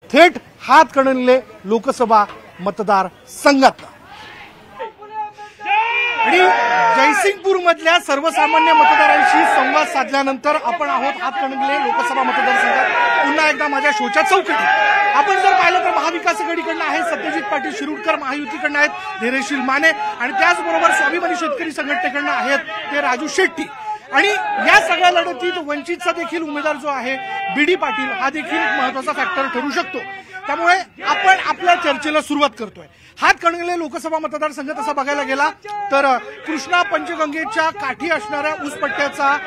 थेट हातकणंगले लोकसभा मतदारसंघात आणि जयसिंगपूर मधल्या सर्वसामान्य मतदारांशी संवाद साधल्यानंतर आपण आहोत हातकणंगले लोकसभा मतदारसंघात पुन्हा एकदा माझ्या शोच्या चौकटीत। आपण जर पाहिलं तर महाविकास आघाडीकडनं आहे सत्यजित पाटील शिरूरकर, महायुतीकडनं आहेत धैर्यशील माने आणि त्याचबरोबर स्वाभिमानी शेतकरी संघटनेकडनं आहेत ते राजू शेट्टी। आणि या सगळ्या लढतीत वंचितचा देखील उमेदवार जो आहे बीडी पाटील हा देखील एक महत्वाचा फॅक्टर ठरू शकतो। त्यामुळे आपण आपल्या चर्चेला सुरुवात करतोय। हातकणंगले लोकसभा मतदारसंघ तसा बघायला गेला तर कृष्णा पंचगंगेच्या काठी असणाऱ्या ऊसपट्ट्याचा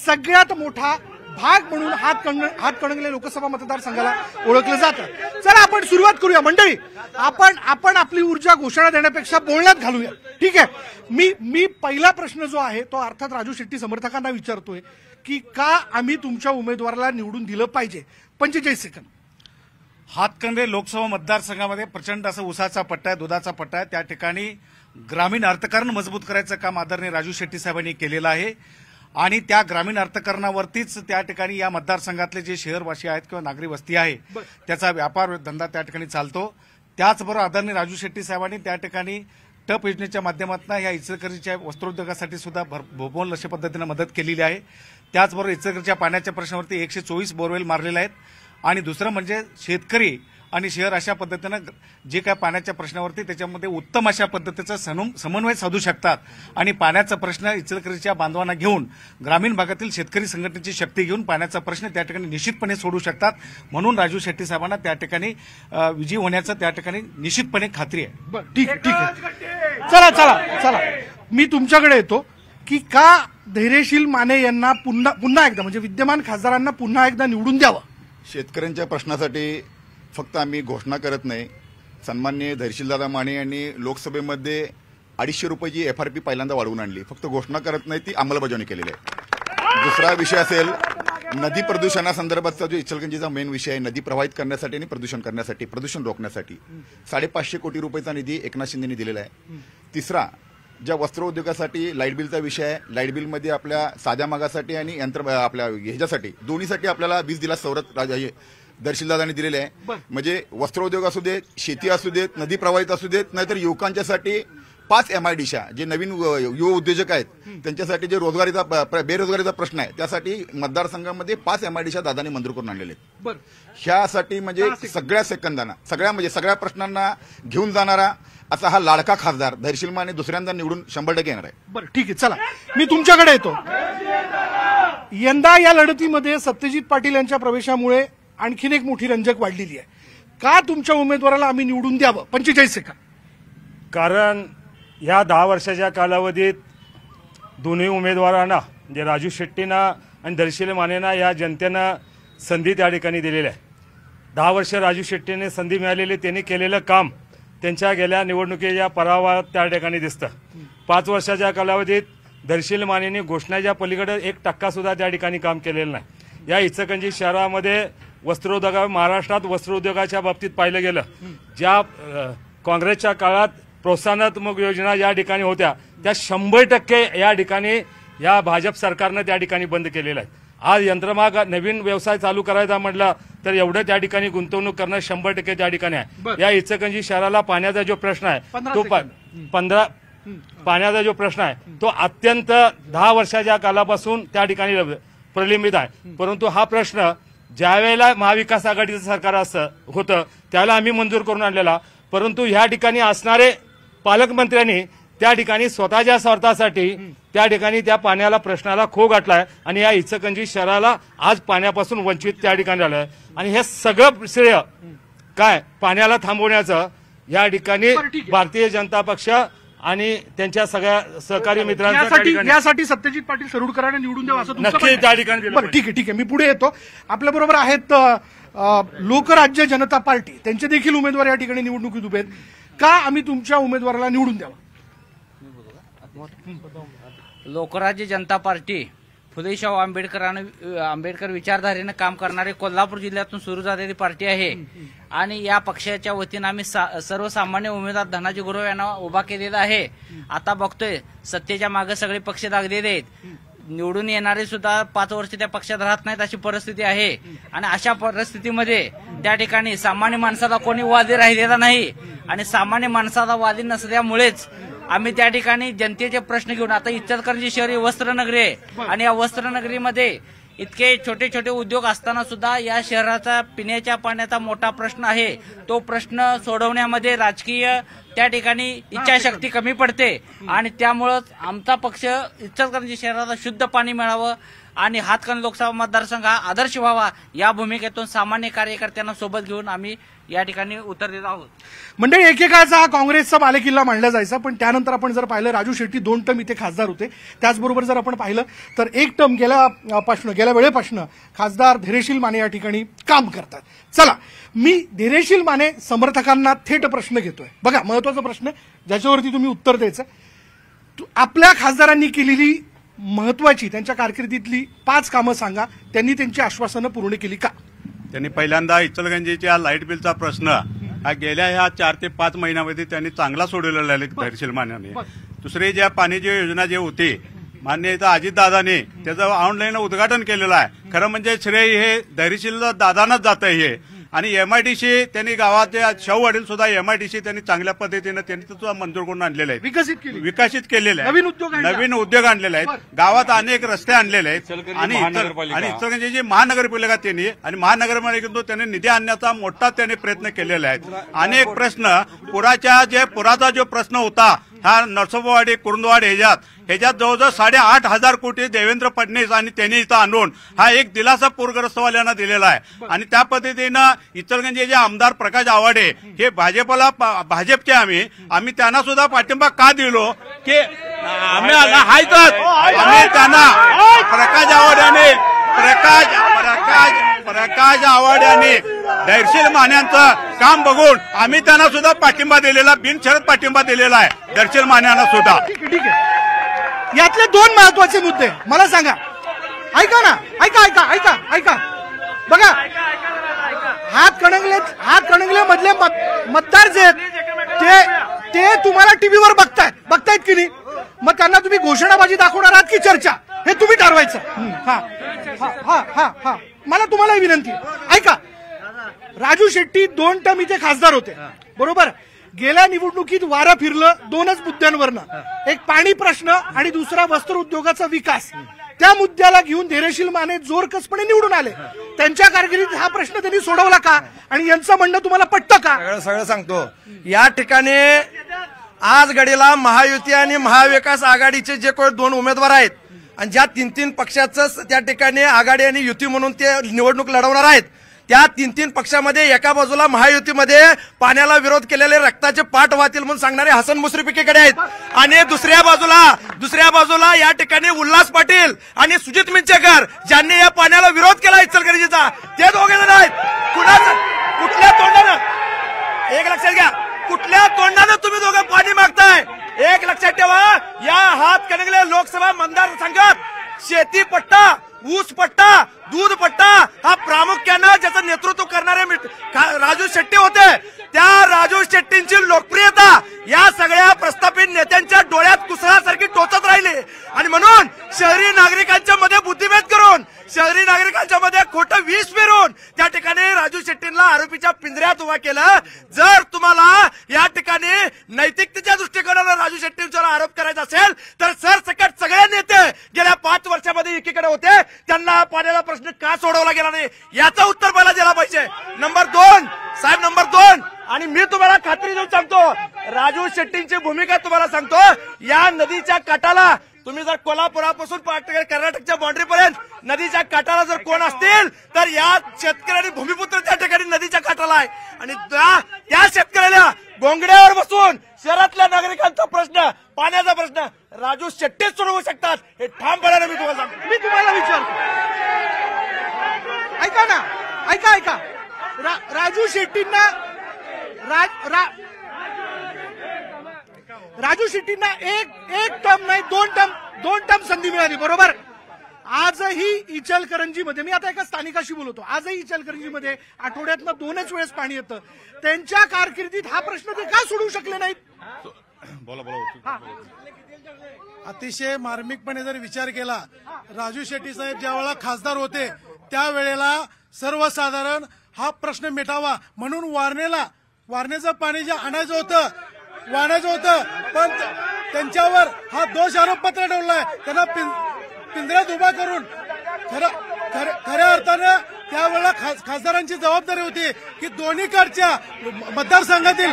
सगळ्यात मोठा भाग म्हणून हातकणंगले लोकसभा मतदारसंघाला ओळखलं जातं। चला आपण सुरुवात करूया मंडळी। आपण आपली ऊर्जा घोषणा देण्यापेक्षा बोलण्यात घालूया, ठीक आहे। मी पहिला प्रश्न जो आहे तो अर्थात राजू शेट्टी समर्थकांना विचारतोय की का आम्ही तुमच्या उमेदवाराला निवडून दिलं पाहिजे। 45 सेकंद। हातकणंगले लोकसभा मतदारसंघामध्ये प्रचंड असं ऊसाचा पट्टा आहे, दुधाचा पट्टा आहे। त्या ठिकाणी ग्रामीण अर्थकारण मजबूत करायचं काम आदरणीय राजू शेट्टी साहेबांनी केलेलं आहे आणि त्या ग्रामीण अर्थकारणावरतीच त्या ठिकाणी या मतदारसंघातले जे शहरवासी आहेत किंवा नागरी वस्ती आहे त्याचा व्यापार धंदा त्या ठिकाणी चालतो। त्याचबरोबर आदरणीय राजू शेट्टी साहेबांनी त्या ठिकाणी टप योजनेच्या माध्यमातून या इचलकरंजीच्या वस्त्रोद्योगासाठी सुद्धा भरपूर अशा पद्धतीने मदत केलेली आहे। त्याचबरोबर इचलकरंजीच्या पाण्याच्या प्रश्नावरती 124 बोरवेल मारलेले आहेत आणि दुसरं म्हणजे शेतकरी आणि शहर अशा पद्धतीनं जे काय पाण्याच्या प्रश्नावरती त्याच्यामध्ये उत्तम अशा पद्धतीचा समन्वय साधू शकतात आणि पाण्याचा प्रश्न इचलकरंजीच्या बांधवांना घेऊन ग्रामीण भागातील शेतकरी संघटनेची शक्ती घेऊन पाण्याचा प्रश्न त्या ठिकाणी निश्चितपणे सोडू शकतात। म्हणून राजू शेट्टी साहेबांना त्या ठिकाणी विजयी होण्याचं त्या ठिकाणी निश्चितपणे खात्री आहे। ठीक आहे। चला मी तुमच्याकडे येतो की का धैर्यशील माने यांना पुन्हा एकदा म्हणजे विद्यमान खासदारांना पुन्हा एकदा निवडून द्यावं। शेतकऱ्यांच्या प्रश्नासाठी फक्त आम्ही घोषणा करत नाही। सन्माननीय धैर्यशीलदादा माने यांनी लोकसभेमध्ये 250 रुपयाची FRP पहिल्यांदा वाढवून आणली। फक्त घोषणा करत नाही, ती अंमलबजावणी केलेली आहे। दुसरा विषय असेल नदी प्रदूषणासंदर्भातचा जो इचलकरंजीचा मेन विषय आहे, नदी प्रवाहित करण्यासाठी आणि प्रदूषण रोखण्यासाठी 550 कोटी रुपयाचा निधी एकनाथ शिंदेंनी दिलेला आहे। तिसरा ज्या वस्त्रोद्योगासाठी लाईट बिलचा विषय आहे, लाईट बिलमध्ये आपल्या साध्या मागासाठी आणि आपल्या ह्याच्यासाठी दोन्हीसाठी आपल्याला 20 दिला सवलत धैर्यशीलदादांनी दिलेले आहे। म्हणजे वस्त्रोद्योग असू देत, शेती असू देत, नदी प्रवाहित असू देत, नाहीतर युवकांच्यासाठी 5 MIDCच्या जे नवीन युवा उद्योजक आहेत त्यांच्यासाठी जे बेरोजगारीचा प्रश्न आहे त्यासाठी मतदारसंघामध्ये 5 MIDCच्या दादांनी मंजूर करून आणलेले आहेत। ह्यासाठी म्हणजे सगळ्या प्रश्नांना घेऊन जाणारा असा हा लाडका खासदार धैर्यशील माने दुसऱ्यांदा निवडून 100% येणार आहे। बरं ठीक आहे, चला मी तुमच्याकडे येतो। यंदा या लढतीमध्ये सत्यजित पाटील यांच्या प्रवेशामुळे आणखीन एक मोठी रंजक वाढलेली आहे। का तुमच्या उमेदवाराला आम्ही निवडून द्यावं। 45 सेकंद। कारण या 10 वर्षाच्या कालावधीत दोन्ही उमेदवारांना म्हणजे राजू शेट्टींना आणि धैर्यशील मानेंना या जनतेनं संधी त्या ठिकाणी दिलेली आहे। 10 वर्ष राजू शेट्टीने संधी मिळालेली, त्यांनी केलेलं काम त्यांच्या गेल्या निवडणुकीच्या पराभवात त्या ठिकाणी दिसतं। 5 वर्षाच्या कालावधीत धैर्यशील मानेंनी घोषणाच्या पलीकडे 1% सुद्धा त्या ठिकाणी काम केलेलं नाही। या इचलकरंजी शहरामध्ये महाराष्ट्रात वस्त्रोद्योगाच्या बाबतीत पाहिलं गेलं, ज्या काँग्रेसच्या काळात प्रोत्साहनात्मक योजना या ठिकाणी होत्या त्या 100% या ठिकाणी या भाजप सरकारनं त्या ठिकाणी बंद केलेल्या आहेत। आज यंत्रमाग नवीन व्यवसाय चालू करायचा म्हटलं तर एवढं त्या ठिकाणी गुंतवणूक करणं 100% त्या ठिकाणी आहे। या इचलकरंजी शहराला पाण्याचा जो प्रश्न आहे तो पाण्याचा जो प्रश्न आहे तो अत्यंत 10 वर्षाच्या कालापासून त्या ठिकाणी प्रलंबित आहे। परंतु हा प्रश्न ज्यावेळेला महाविकास आघाडीचं सरकार होतं त्याला आम्ही मंजूर करून आणलेला, परंतु ह्या ठिकाणी असणारे पालकमंत्र्यांनी त्या ठिकाणी स्वतःच्या स्वार्थासाठी त्या ठिकाणी त्या पाण्याला प्रश्नाला खो गाठलाय आणि या इचलकरंजी शहराला आज पाण्यापासून वंचित त्या ठिकाणी झालंय। आणि हे सगळं श्रेय काय पाण्याला थांबवण्याचं या ठिकाणी भारतीय जनता पक्ष आणि त्यांच्या सगळ्या सहकारी मित्रांसाठी यासाठी सत्यजित पाटील शिरूरकरांना निवडून द्यावं असं नक्की त्या ठिकाणी। बरं ठीक आहे, मी पुढे येतो। आपल्या बरोबर आहेत लोकराज्य जनता पार्टी, त्यांचे देखील उमेदवार या ठिकाणी निवडणुकीत उभे आहेत। का आम्ही तुमच्या उमेदवाराला निवडून द्यावं। लोकराज्य जनता पार्टी फुलेशाहू आंबेडकर विचारधारेनं काम करणारी कोल्हापूर जिल्ह्यातून सुरू झालेली पार्टी आहे आणि या पक्षाच्या वतीनं आम्ही सर्वसामान्य उमेदवार धनाजी गुरव यांना उभा केलेला आहे। आता बघतोय सत्तेच्या मागे सगळे पक्ष लागलेले आहेत। निवडून येणारे सुद्धा 5 वर्ष त्या पक्षात राहत नाहीत अशी परिस्थिती आहे. आणि अशा परिस्थितीमध्ये त्या ठिकाणी सामान्य माणसाला कोणी वादी राहिलेला नाही आणि सामान्य माणसाला वादी नसल्यामुळेच आम्ही त्या ठिकाणी जनतेचे प्रश्न घेऊन, आता इचलकरंजी शहर ही वस्त्रनगरी आहे आणि या वस्त्रनगरीमध्ये इतके छोटे छोटे उद्योग असताना सुद्धा या शहराचा पिण्याच्या पाण्याचा मोठा प्रश्न आहे. तो प्रश्न सोडवण्यामध्ये राजकीय त्या ठिकाणी इच्छाशक्ती कमी पडते आणि त्यामुळं आमचा पक्ष इचलकरंजी शहराला शुद्ध पाणी मिळावं आणि हातकणंगले लोकसभा मतदारसंघ हा आदर्श व्हावा या भूमिकेतून सामान्य कार्यकर्त्यांना सोबत घेऊन आम्ही या ठिकाणी उतरलेलो आहोत. मंडळी, एकेकाळचा हा काँग्रेसचा बालेकिल्ला मांडला जायचा, पण त्यानंतर आपण जर पाहिलं राजू शेट्टी 2 टर्म इथे खासदार होते. त्याचबरोबर जर आपण पाहिलं तर 1 टर्म गेल्या वेळेपासून खासदार धैर्यशील माने या ठिकाणी काम करतात. चला, मी धैर्यशील माने समर्थकांना थेट प्रश्न घेतोय. बघा, महत्वाचा प्रश्न ज्याच्यावरती तुम्ही उत्तर द्यायचं. आपल्या खासदारांनी केलेली महत्वाची त्यांच्या कारकिर्दीतली 5 कामं सांगा. त्यांनी त्यांची आश्वासनं पूर्ण केली का? त्यांनी पहिल्यांदा इचलकरंजीच्या लाईट बिलचा प्रश्न हा गेल्या ह्या 4 ते 5 महिन्यामध्ये त्यांनी चांगला सोडवलेला आहे धैर्यशील मान्याने. दुसरी ज्या पाण्याची योजना जे होती मान्य इथं अजितदादांनी त्याचं ऑनलाईन उद्घाटन केलेलं आहे. खरं म्हणजे श्रेय हे धैर्यशील दादांनाच जात आहे हे. आणि एमआयडीसी त्यांनी गावाच्या शाहूवाडील सुद्धा एमआयडीसी त्यांनी चांगल्या पद्धतीने त्यांनी सुद्धा मंजूर करून आणलेले आहे, विकसित केलेले आहे, नवीन उद्योग आणलेले आहेत, गावात अनेक रस्ते आणलेले आहेत आणि इचलकरंजी जी महानगरपालिका त्यांनी आणि महानगरपालिकेतून त्यांनी निधी आणण्याचा मोठा त्यांनी प्रयत्न केलेला आहे. अनेक प्रश्न पुराचा जो प्रश्न होता हा नरसोबावाडी कुरुंदवाडी ह्याच्यात जवळजवळ 8,500 कोटी देवेंद्र फडणवीस आणि त्यांनी इथं आणून हा एक दिलासा पूरग्रस्तवाल्यांना दिलेला आहे. आणि त्या पद्धतीनं इचलकरंजी जे आमदार प्रकाश आवाडे हे भाजपचे आम्ही त्यांना सुद्धा पाठिंबा का दिलो की आम्ही त्यांना प्रकाश आवाड्याने धैर्यशील मान्यांचं काम बघून आम्ही त्यांना सुद्धा पाठिंबा दिलेला, बिनशर्त पाठिंबा दिलेला आहे धैर्यशील मान्यांना सुद्धा. ठीक आहे. यातले 2 महत्वाचे मुद्दे मला सांगा. ऐका ना, ऐका. बघा, हातकणंगले मधले मतदार जे आहेत ते तुम्हाला टीव्हीवर बघतायत की नाही? मग त्यांना तुम्ही घोषणाबाजी दाखवणार आहात की चर्चा, हे तुम्ही ठरवायचं. हा मला तुम्हाला विनंती. ऐका, राजू शेट्टी 2 टर्म इथे खासदार होते, बरोबर? गेल्या निवडणुकीत वारं फिरलं 2च मुद्द्यांवरनं. एक पाणी प्रश्न आणि दुसरा वस्त्र उद्योगाचा विकास. त्या मुद्द्याला घेऊन धैर्यशील माने जोरकसपणे निवडून आले. त्यांच्या कारकिर्दीत हा प्रश्न त्यांनी सोडवला का आणि यांचं म्हणणं तुम्हाला पटतं का? सगळं सांगतो. या ठिकाणी आज घडीला महायुती आणि महाविकास आघाडीचे जे कोण 2 उमेदवार आहेत आणि ज्या 3 पक्षाचं त्या ठिकाणी आघाडी आणि युती म्हणून ते निवडणूक लढवणार आहेत, त्या 3 पक्षामध्ये एका बाजूला महायुतीमध्ये पाण्याला विरोध केलेले रक्ताचे पाठ वाहतील म्हणून सांगणारे हसन मुश्रीफ एकीकडे आहेत आणि दुसऱ्या बाजूला या ठिकाणी उल्हास पाटील आणि सुजित मिंचेकर ज्यांनी या पाण्याला विरोध केला इचलकरंजीचा, ते 2 जण आहेत. कुठल्या तोंडानं, एक लक्षात घ्या, कुठल्या तोंडानं तुम्ही दोघं पाणी मागताय? एक लक्षात ठेवा, या हातकणंगले लोकसभा मतदारसंघात शेती पट्टा, ऊस पट्टा, दूध पट्टा हा प्रामुख्यानं ज्याचं नेतृत्व करणारे राजू शेट्टी होते. त्या राजू शेट्टींची लोकप्रियता या सगळ्या प्रस्थापित नेत्यांच्या डोळ्यात कुसळासारखी टोचत राहिली आणि म्हणून शहरी नागरिकांच्या मध्ये बुद्धिभेद करून, शहरी नागरिकांच्या मध्ये खोटं विष पेरून त्या ठिकाणी राजू शेट्टींना आरोपीच्या पिंजऱ्यात उभा केलं. जर तुम्हाला या ठिकाणी नैतिकतेच्या दृष्टिकोनानं राजू शेट्टींवर आरोप करायचा असेल तर सरसकट सगळे नेते गेल्या 5 वर्षामध्ये एकीकडे होते, त्यांना पाण्याचा प्रश्न का सोडवला गेला नाही याचं उत्तर मला दिला पाहिजे. नंबर 2 आणि मी तुम्हाला खात्री देऊन सांगतो, राजू शेट्टींची भूमिका तुम्हाला सांगतो. या नदीच्या काठाला तुम्ही जर कोल्हापुरापासून कर्नाटकच्या बाउंड्रीपर्यंत नदीच्या काठाला जर कोण असतील तर या शेतकऱ्यांनी भूमिपुत्र त्या ठिकाणी नदीच्या काठाला आहे आणि त्या शेतकऱ्याला गोंगड्यावर बसून शहरातल्या नागरिकांचा प्रश्न, पाण्याचा प्रश्न राजू शेट्टीच सोडवू शकतात हे ठामपणाने मी तुम्हाला सांगतो. मी तुम्हाला विचारतो, ऐका ना, ऐका. राजू शेट्टींना एक टर्म नाही 2 टर्म संधी मिळाली, बरोबर? आजही इचलकरंजीमध्ये, मी आता एका स्थानिकाशी बोलतो, आजही इचलकरंजीमध्ये आठवड्यातनं 2च वेळेस पाणी येतं. त्यांच्या कारकिर्दीत हा प्रश्न ते का सोडवू शकले नाहीत? बोला बोला. अतिशय मार्मिकपणे जर विचार केला, राजू शेट्टी साहेब ज्या वेळेला खासदार होते त्यावेळेला सर्वसाधारण हा प्रश्न मिटावा म्हणून वारणेचं पाणी जे आणायचं होतं पण त्यांच्यावर हा दोष आरोपपत्र ठेवलाय. त्यांना पिंजऱ्यात उभा करून खऱ्या अर्थानं त्यावेळेला खासदारांची जबाबदारी होती की दोन्हीकडच्या मतदारसंघातील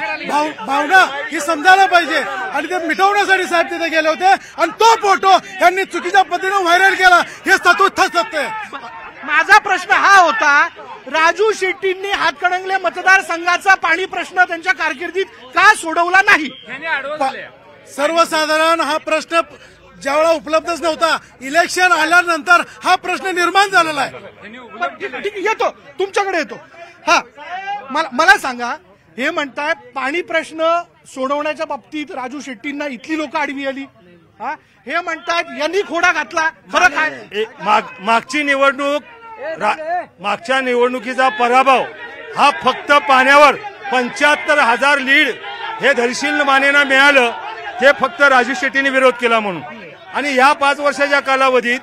भावना ही समजायला पाहिजे आणि ते मिटवण्यासाठी साहेब तिथे गेले होते आणि तो फोटो यांनी चुकीच्या पद्धतीने व्हायरल केला. हे सत्य आहे. माझा प्रश्न हा होता, राजू शेट्टींनी हातकणंगले मतदारसंघाचा पाणी प्रश्न त्यांच्या कारकिर्दीत का सोडवला नाही? सर्वसाधारण हा प्रश्न ज्यावेळेला उपलब्धच नव्हता, इलेक्शन आल्यानंतर हा प्रश्न निर्माण झालेला आहे. ठीक येतो, तुमच्याकडे येतो. हा, मला सांगा, हे म्हणताय पाणी प्रश्न सोडवण्याच्या बाबतीत राजू शेट्टींना इथली लोक आडवी आली. हा, हे म्हणतात यांनी खोडा घातला. खरं काय? मागच्या निवडणुकीचा पराभव हा फक्त पाण्यावर 75,000 लीड हे धैर्यशील मानेना मिळालं, ते फक्त राजू शेट्टीने विरोध केला म्हणून. आणि या 5 वर्षाच्या कालावधीत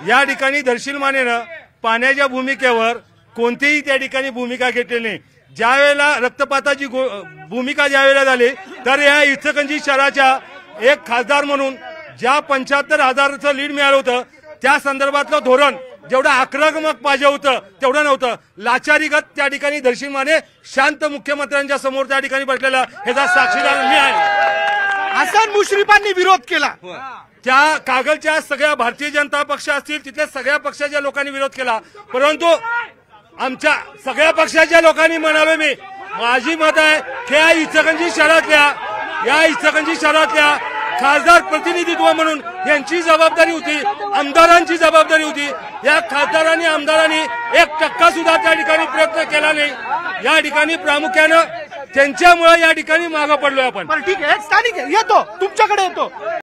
या ठिकाणी धैर्यशील मानेनं पाण्याच्या भूमिकेवर कोणतीही त्या ठिकाणी भूमिका घेतलेली नाही. ज्या वेळेला रक्तपाताची भूमिका ज्या वेळेला झाली तर या इचलकरंजी शहराच्या एक खासदार म्हणून ज्या 75,000चं लीड मिळालं होतं त्या संदर्भातलं धोरण जेवढं आक्रमक पाहिजे होतं तेवढं नव्हतं. लाचारीगत त्या ठिकाणी धैर्यशील माने शांत मुख्यमंत्र्यांच्या समोर त्या ठिकाणी बसलेला ह्याचा साक्षीदार मी आहे. हसन मुश्रीफांनी विरोध केला. त्या कागलच्या सगळ्या भारतीय जनता पक्ष असतील तिथल्या सगळ्या पक्षाच्या लोकांनी विरोध केला, परंतु आमच्या सगळ्या पक्षाच्या लोकांनी म्हणालो मी, माझी मत आहे की या इचलकरंजी शहरातल्या खासदार प्रतिनिधित्व म्हणून यांची जबाबदारी होती, आमदारांची जबाबदारी होती. या खासदारांनी आमदारांनी 1% सुद्धा त्या ठिकाणी प्रयत्न केला नाही. या ठिकाणी प्रामुख्यानं त्यांच्यामुळे या ठिकाणी मागं पडलोय आपण. ठीक आहे, स्थानिक आहे. येतो, तुमच्याकडे येतो.